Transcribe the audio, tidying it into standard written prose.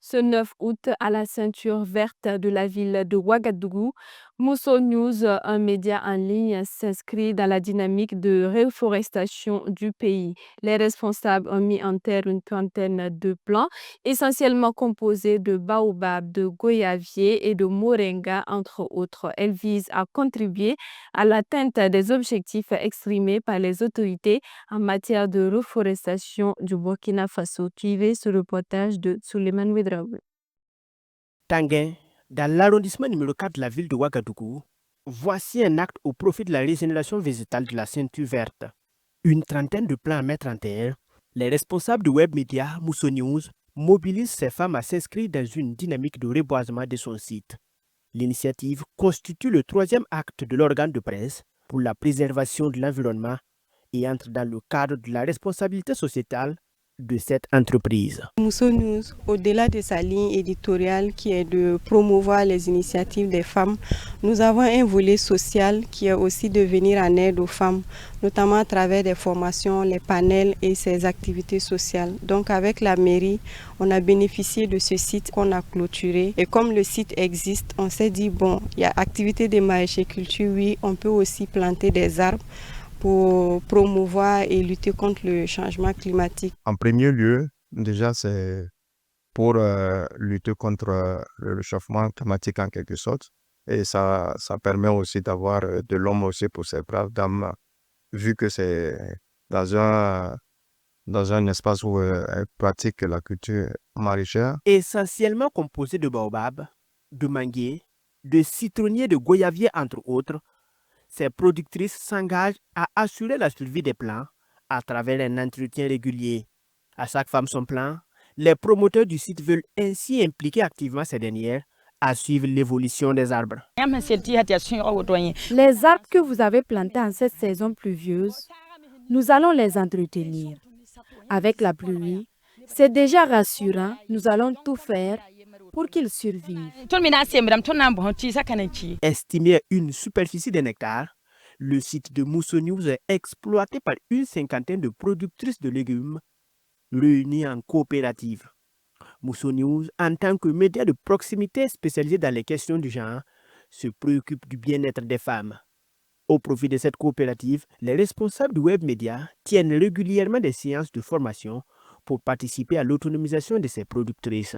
Ce 9 août, à la ceinture verte de la ville de Ouagadougou, Mousso News, un média en ligne, s'inscrit dans la dynamique de reforestation du pays. Les responsables ont mis en terre une trentaine de plants, essentiellement composés de baobab, de goyavier et de moringa, entre autres. Elles visent à contribuer à l'atteinte des objectifs exprimés par les autorités en matière de reforestation du Burkina Faso. Suivez ce reportage de Suleiman Ouedraoui. Tanguin, dans l'arrondissement numéro 4 de la ville de Ouagadougou, voici un acte au profit de la régénération végétale de la ceinture verte. Une trentaine de plants à mettre en terre, les responsables de web média Mousso News mobilisent ces femmes à s'inscrire dans une dynamique de reboisement de son site. L'initiative constitue le troisième acte de l'organe de presse pour la préservation de l'environnement et entre dans le cadre de la responsabilité sociétale de cette entreprise. Mousso News, au-delà de sa ligne éditoriale qui est de promouvoir les initiatives des femmes, nous avons un volet social qui est aussi de venir en aide aux femmes, notamment à travers des formations, les panels et ses activités sociales. Donc avec la mairie, on a bénéficié de ce site qu'on a clôturé. Et comme le site existe, on s'est dit, bon, il y a activité de maraîchère-culture, oui, on peut aussi planter des arbres pour promouvoir et lutter contre le changement climatique. En premier lieu, déjà, c'est pour lutter contre le réchauffement climatique en quelque sorte. Et ça permet aussi d'avoir de l'homme aussi pour ces braves dames, vu que c'est dans un espace où elles pratiquent la culture maraîchère. Essentiellement composé de baobab, de manguiers, de citronniers, de goyaviers, entre autres, ces productrices s'engagent à assurer la survie des plants à travers un entretien régulier. À chaque femme son plan, les promoteurs du site veulent ainsi impliquer activement ces dernières à suivre l'évolution des arbres. Les arbres que vous avez plantés en cette saison pluvieuse, nous allons les entretenir. Avec la pluie, c'est déjà rassurant, nous allons tout faire pour qu'ils survivent. Estimé à une superficie d'un hectare, le site de Mousso News est exploité par une cinquantaine de productrices de légumes réunies en coopérative. Mousso News, en tant que média de proximité spécialisé dans les questions du genre, se préoccupe du bien-être des femmes. Au profit de cette coopérative, les responsables du web média tiennent régulièrement des séances de formation pour participer à l'autonomisation de ces productrices.